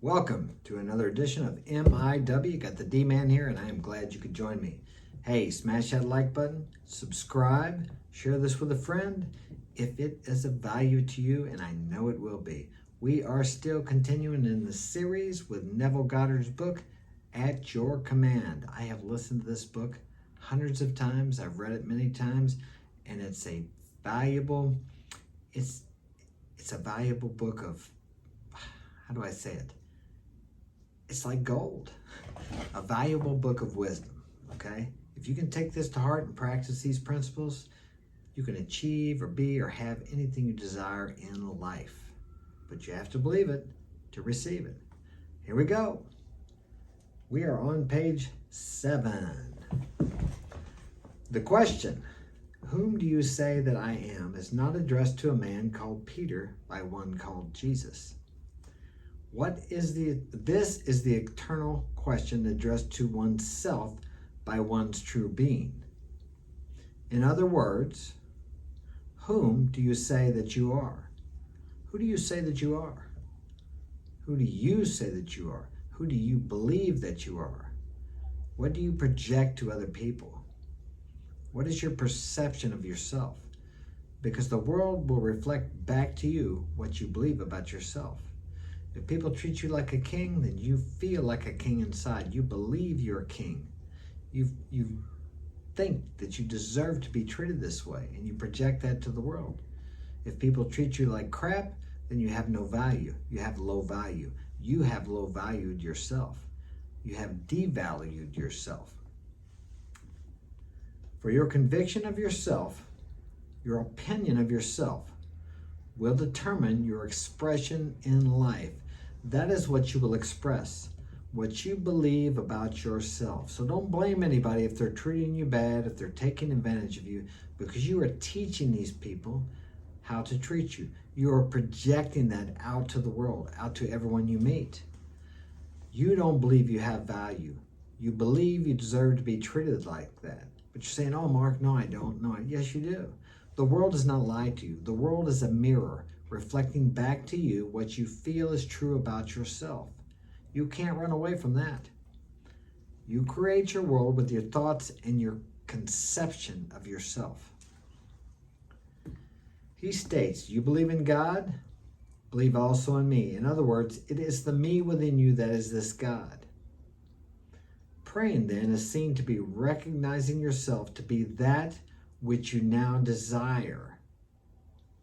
Welcome to another edition of MIW. Got the D-Man here, and I am glad you could join me. Hey, smash that like button, subscribe, share this with a friend if it is of value to you, and I know it will be. We are still continuing in the series with Neville Goddard's book, At Your Command. I have listened to this book hundreds of times. I've read it many times, and it's a valuable book of, how do I say it? It's like gold, a valuable book of wisdom, okay? If you can take this to heart and practice these principles, you can achieve or be or have anything you desire in life. But you have to believe it to receive it. Here we go. We are on page 7. The question, whom do you say that I am, is not addressed to a man called Peter by one called Jesus. This is the eternal question addressed to oneself by one's true being. In other words, whom do you say that you are? Who do you say that you are? Who do you say that you are? Who do you believe that you are? What do you project to other people? What is your perception of yourself? Because the world will reflect back to you what you believe about yourself. If people treat you like a king, then you feel like a king inside. You believe you're a king. You think that you deserve to be treated this way, and you project that to the world. If people treat you like crap, then you have no value. You have low value. You have low valued yourself. You have devalued yourself. For your conviction of yourself, your opinion of yourself, will determine your expression in life. That is what you will express, what you believe about yourself. So don't blame anybody if they're treating you bad, if they're taking advantage of you, because you are teaching these people how to treat you. You are projecting that out to the world, out to everyone you meet. You don't believe you have value. You believe you deserve to be treated like that. But you're saying, oh, Mark, no, I don't. No, yes, you do. The world does not lie to you. The world is a mirror reflecting back to you what you feel is true about yourself. You can't run away from that. You create your world with your thoughts and your conception of yourself. He states, you believe in God, believe also in me. In other words, it is the me within you that is this God. Praying then is seen to be recognizing yourself to be that which you now desire.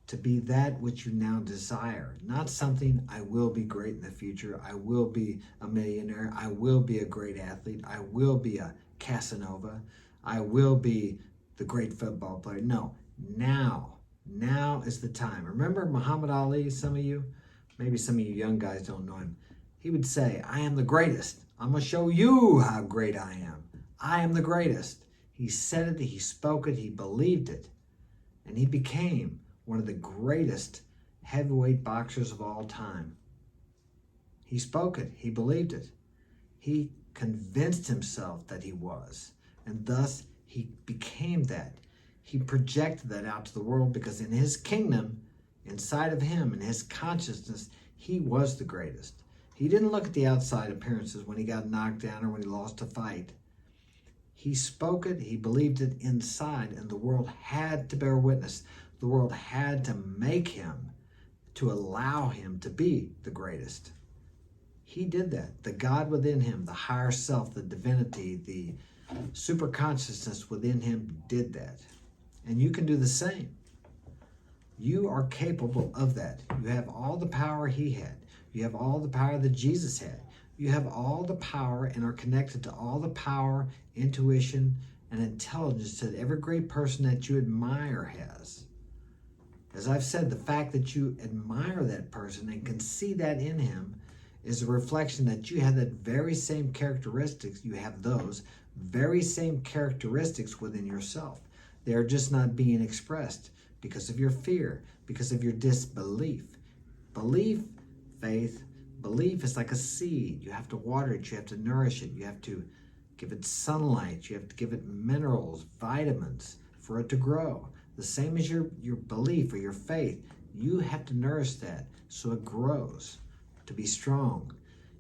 To be that which you now desire. Not something, I will be great in the future. I will be a millionaire. I will be a great athlete. I will be a Casanova. I will be the great football player. No, now. Now is the time. Remember Muhammad Ali, some of you? Maybe some of you young guys don't know him. He would say, I am the greatest. I'm going to show you how great I am. I am the greatest. He said it, he spoke it, he believed it. And he became one of the greatest heavyweight boxers of all time. He spoke it, he believed it. He convinced himself that he was. And thus, he became that. He projected that out to the world because in his kingdom, inside of him, in his consciousness, he was the greatest. He didn't look at the outside appearances when he got knocked down or when he lost a fight. He spoke it, he believed it inside, and the world had to bear witness. The world had to make him, to allow him to be the greatest. He did that. The God within him, the higher self, the divinity, the super consciousness within him did that. And you can do the same. You are capable of that. You have all the power he had. You have all the power that Jesus had. You have all the power and are connected to all the power, intuition, and intelligence that every great person that you admire has. As I've said, the fact that you admire that person and can see that in him is a reflection that you have that very same characteristics. You have those very same characteristics within yourself. They are just not being expressed because of your fear, because of your disbelief. Belief, faith, belief is like a seed. You have to water it. You have to nourish it. You have to give it sunlight. You have to give it minerals, vitamins for it to grow. The same as your belief or your faith. You have to nourish that so it grows to be strong.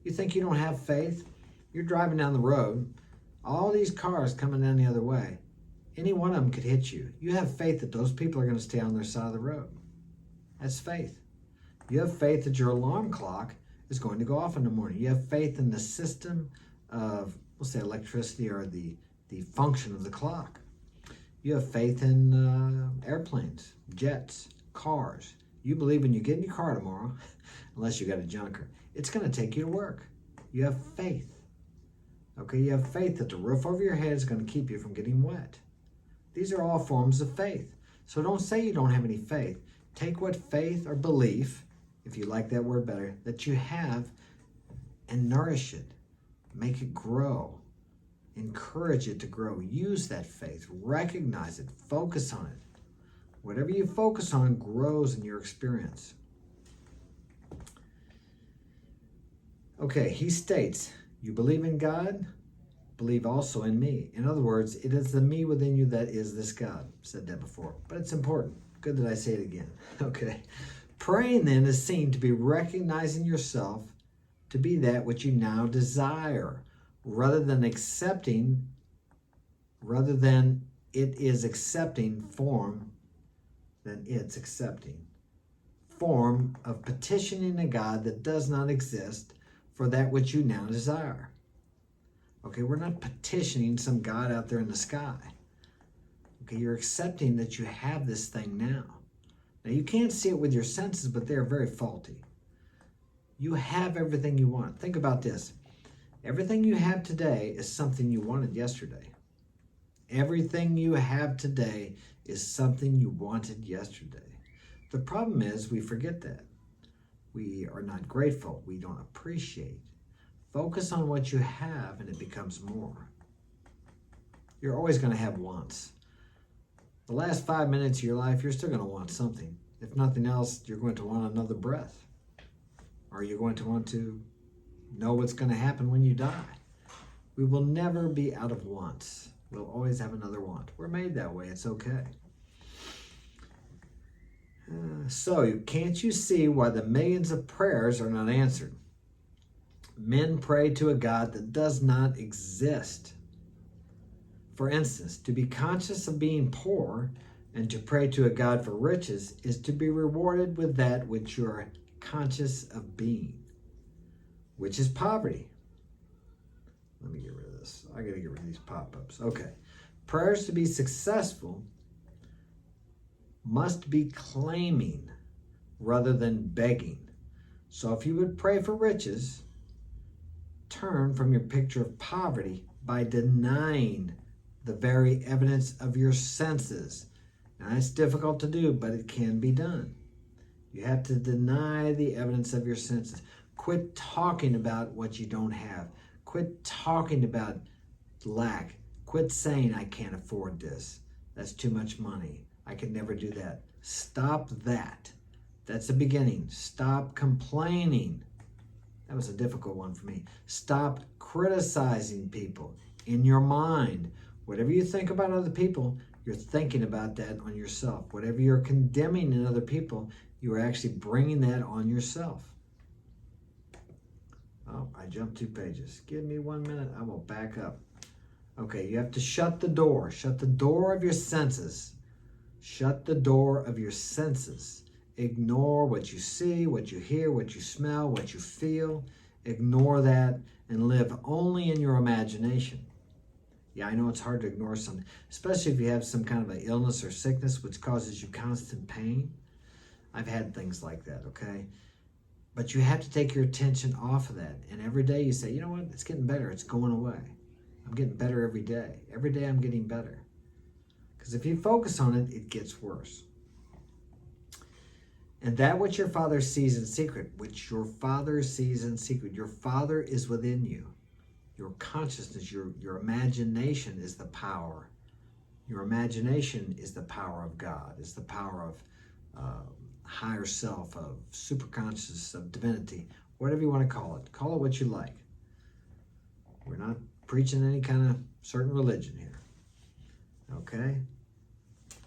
You think you don't have faith? You're driving down the road, all these cars coming down the other way. Any one of them could hit you. You have faith that those people are going to stay on their side of the road. That's faith. You have faith that your alarm clock is going to go off in the morning. You have faith in the system of, we'll say, electricity or the function of the clock. You have faith in airplanes, jets, cars. You believe when you get in your car tomorrow, unless you got a junker, it's going to take you to work. You have faith. Okay, you have faith that the roof over your head is going to keep you from getting wet. These are all forms of faith. So don't say you don't have any faith. Take what faith or belief, if you like that word better, that you have and nourish it. Make it grow. Encourage it to grow. Use that faith. Recognize it. Focus on it. Whatever you focus on grows in your experience. Okay, he states, you believe in God, believe also in me. In other words, it is the me within you that is this God. Said that before, but it's important. Good that I say it again. Okay. Praying then is seen to be recognizing yourself to be that which you now desire, rather than it is accepting form of petitioning a God that does not exist for that which you now desire. Okay, we're not petitioning some God out there in the sky. Okay, you're accepting that you have this thing now. Now, you can't see it with your senses, but they're very faulty. You have everything you want. Think about this. Everything you have today is something you wanted yesterday. Everything you have today is something you wanted yesterday. The problem is we forget that. We are not grateful. We don't appreciate. Focus on what you have and it becomes more. You're always going to have wants. The last 5 minutes of your life, you're still going to want something. If nothing else, you're going to want another breath. Or you're going to want to know what's going to happen when you die. We will never be out of wants. We'll always have another want. We're made that way. It's okay. So, can't you see why the millions of prayers are not answered? Men pray to a God that does not exist. For instance, to be conscious of being poor and to pray to a God for riches is to be rewarded with that which you are conscious of being, which is poverty. Let me get rid of this. I got to get rid of these pop-ups. Okay. Prayers to be successful must be claiming rather than begging. So if you would pray for riches, turn from your picture of poverty by denying the very evidence of your senses. Now, it's difficult to do, but it can be done. You have to deny the evidence of your senses. Quit talking about what you don't have. Quit talking about lack. Quit saying, I can't afford this. That's too much money. I could never do that. Stop that. That's the beginning. Stop complaining. That was a difficult one for me. Stop criticizing people in your mind. Whatever you think about other people, you're thinking about that on yourself. Whatever you're condemning in other people, you are actually bringing that on yourself. Oh, I jumped 2 pages. Give me 1 minute. I will back up. Okay, you have to shut the door. Shut the door of your senses. Shut the door of your senses. Ignore what you see, what you hear, what you smell, what you feel. Ignore that and live only in your imagination. Yeah, I know it's hard to ignore something, especially if you have some kind of an illness or sickness which causes you constant pain. I've had things like that, okay? But you have to take your attention off of that. And every day you say, you know what? It's getting better. It's going away. I'm getting better every day. Every day I'm getting better. Because if you focus on it, it gets worse. And that which your Father sees in secret, which your Father sees in secret, your Father is within you. Your consciousness, your imagination is the power. Your imagination is the power of God, is the power of higher self, of superconscious, of divinity, whatever you want to call it. Call it what you like. We're not preaching any kind of certain religion here. Okay?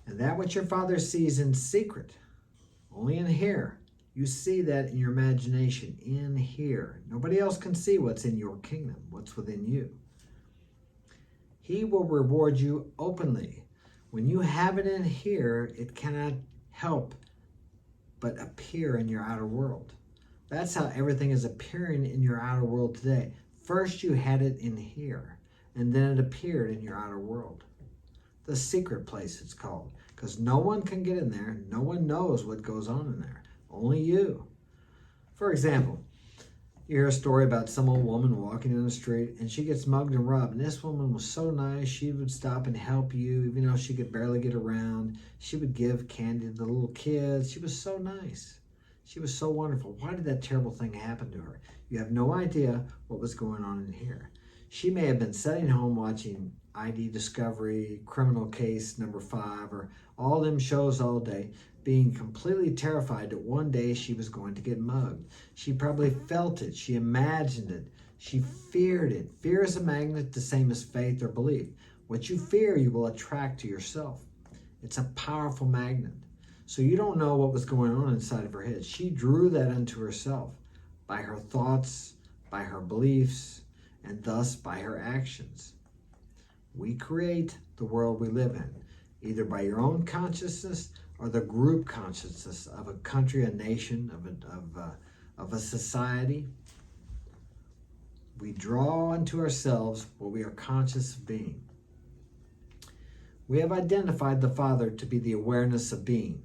And that which your Father sees in secret, only in here, You see that in your imagination, in here. Nobody else can see what's in your kingdom, what's within you. He will reward you openly. When you have it in here, it cannot help but appear in your outer world. That's how everything is appearing in your outer world today. First you had it in here, and then it appeared in your outer world. The secret place, it's called, because no one can get in there. No one knows what goes on in there. Only you. For example, you hear a story about some old woman walking in the street and she gets mugged and robbed. And this woman was so nice. She would stop and help you, even though she could barely get around. She would give candy to the little kids. She was so nice. She was so wonderful. Why did that terrible thing happen to her? You have no idea what was going on in here. She may have been sitting home watching ID Discovery, Criminal Case number 5, or all them shows all day, being completely terrified that one day she was going to get mugged. She probably felt it. She imagined it. She feared it. Fear is a magnet, the same as faith or belief. What you fear, you will attract to yourself. It's a powerful magnet. So you don't know what was going on inside of her head. She drew that unto herself by her thoughts, by her beliefs, and thus by her actions. We create the world we live in, either by your own consciousness or the group consciousness of a country, a nation, of a society. We draw unto ourselves what we are conscious of being. We have identified the Father to be the awareness of being,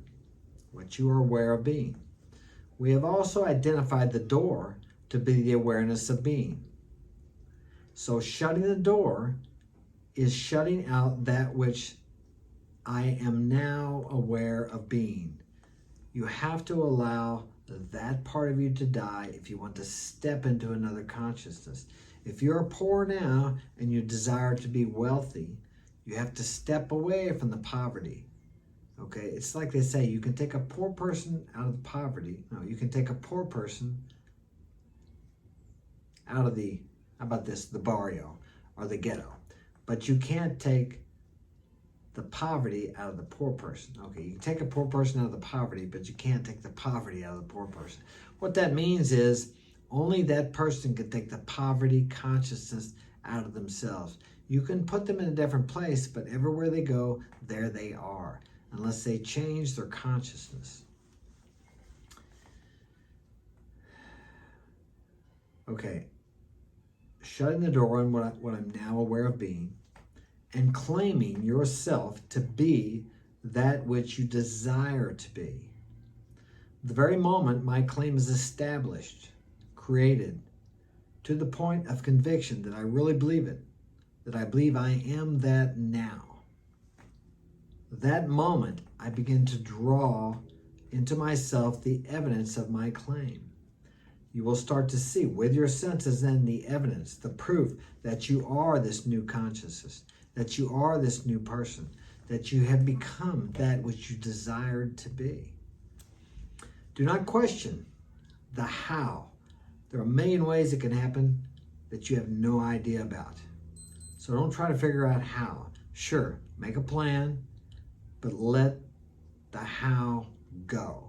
what you are aware of being. We have also identified the door to be the awareness of being. So shutting the door is shutting out that which I am now aware of being. You have to allow that part of you to die if you want to step into another consciousness. If you're poor now and you desire to be wealthy, you have to step away from the poverty. Okay, it's like they say, you can take a poor person out of the poverty. No, you can take a poor person out of the, how about this, the barrio or the ghetto. But you can't take the poverty out of the poor person. Okay, you can take a poor person out of the poverty, but you can't take the poverty out of the poor person. What that means is only that person can take the poverty consciousness out of themselves. You can put them in a different place, but everywhere they go, there they are, unless they change their consciousness. Okay, shutting the door on what I'm now aware of being, and claiming yourself to be that which you desire to be. The very moment my claim is established, created, to the point of conviction that I really believe it, that I believe I am that now. That moment, I begin to draw into myself the evidence of my claim. You will start to see with your senses then the evidence, the proof that you are this new consciousness, that you are this new person, that you have become that which you desired to be. Do not question the how. There are a million ways it can happen that you have no idea about. So don't try to figure out how. Sure, make a plan, but let the how go.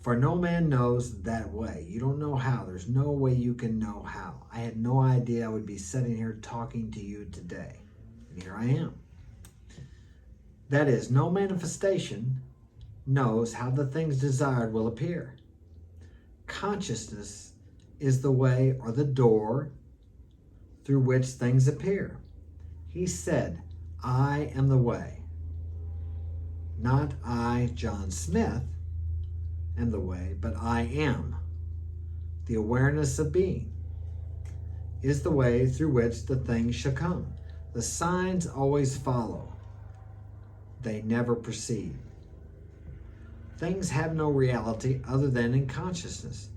For no man knows that way. You don't know how. There's no way you can know how. I had no idea I would be sitting here talking to you today. And here I am. That is, no manifestation knows how the things desired will appear. Consciousness is the way or the door through which things appear. He said, I am the way. Not I, John Smith, am the way, but I am. The awareness of being is the way through which the things shall come. The signs always follow. They never proceed. Things have no reality other than in consciousness.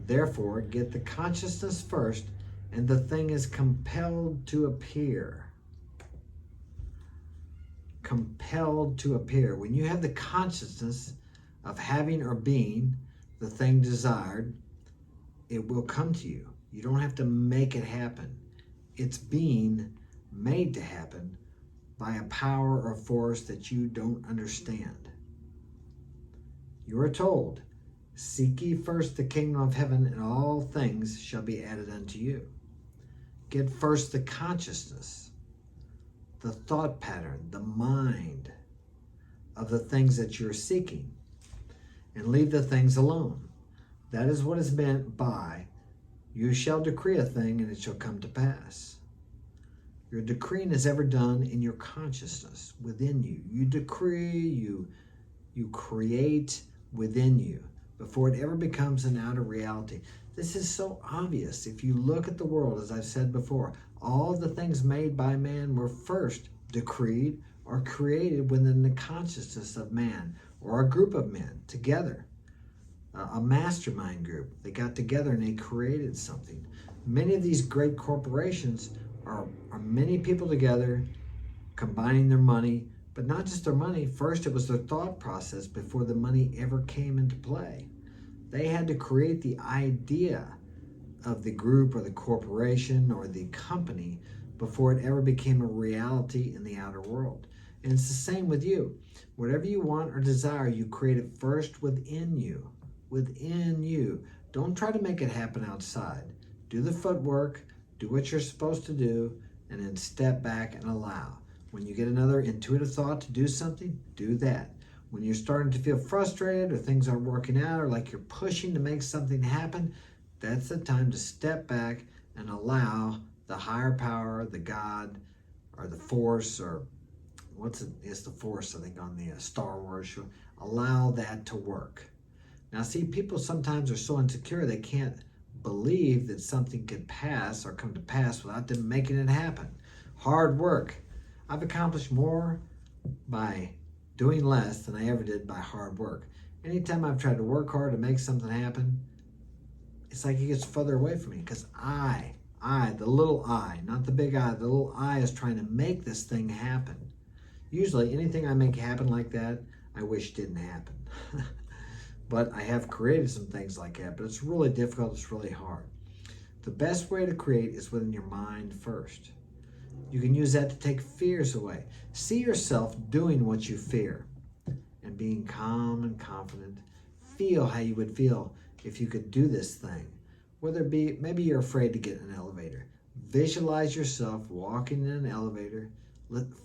Therefore, get the consciousness first, and the thing is compelled to appear. Compelled to appear. When you have the consciousness of having or being the thing desired, it will come to you. You don't have to make it happen. It's being made to happen by a power or force that you don't understand. You are told, seek ye first the kingdom of heaven, and all things shall be added unto you. Get first the consciousness, the thought pattern, the mind of the things that you're seeking, and leave the things alone. That is what is meant by, you shall decree a thing and it shall come to pass. Your decreeing is ever done in your consciousness, within you. You decree, you create within you before it ever becomes an outer reality. This is so obvious. If you look at the world, as I've said before, all the things made by man were first decreed or created within the consciousness of man or a group of men together. A mastermind group. They got together and they created something. Many of these great corporations are many people together combining their money, but not just their money. First, it was their thought process before the money ever came into play. They had to create the idea of the group or the corporation or the company before it ever became a reality in the outer world. And it's the same with you. Whatever you want or desire, you create it first within you. Within you. Don't try to make it happen outside. Do the footwork, do what you're supposed to do, and then step back and allow. When you get another intuitive thought to do something, do that. When you're starting to feel frustrated or things aren't working out or like you're pushing to make something happen, that's the time to step back and allow the higher power, the God, or the force, or it's the force, I think, on the Star Wars show. Allow that to work. Now, see, people sometimes are so insecure they can't believe that something could pass or come to pass without them making it happen. Hard work. I've accomplished more by doing less than I ever did by hard work. Anytime I've tried to work hard to make something happen, it's like it gets further away from me because I, the little I, not the big I, the little I is trying to make this thing happen. Usually anything I make happen like that, I wish didn't happen. But I have created some things like that, but it's really difficult, it's really hard. The best way to create is within your mind first. You can use that to take fears away. See yourself doing what you fear and being calm and confident. Feel how you would feel if you could do this thing. Whether it be, maybe you're afraid to get in an elevator. Visualize yourself walking in an elevator.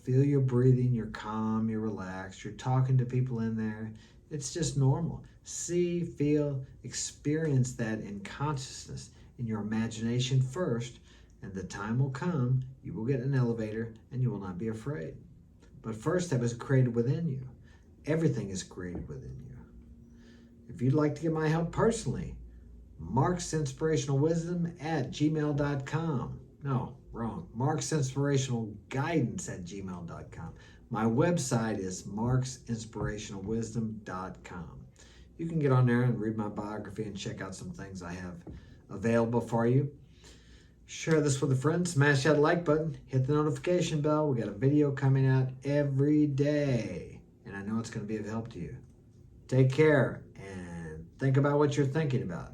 Feel your breathing, you're calm, you're relaxed, you're talking to people in there. It's just normal. See, feel, experience that in consciousness, in your imagination first, and the time will come, you will get in an elevator and you will not be afraid. But first, that was created within you. Everything is created within you. If you'd like to get my help personally, marksinspirationalwisdom@gmail.com. No, wrong. marksinspirationalguidance@gmail.com. My website is marksinspirationalwisdom.com. You can get on there and read my biography and check out some things I have available for you. Share this with a friend. Smash that like button. Hit the notification bell. We got a video coming out every day. And I know it's going to be of help to you. Take care and think about what you're thinking about.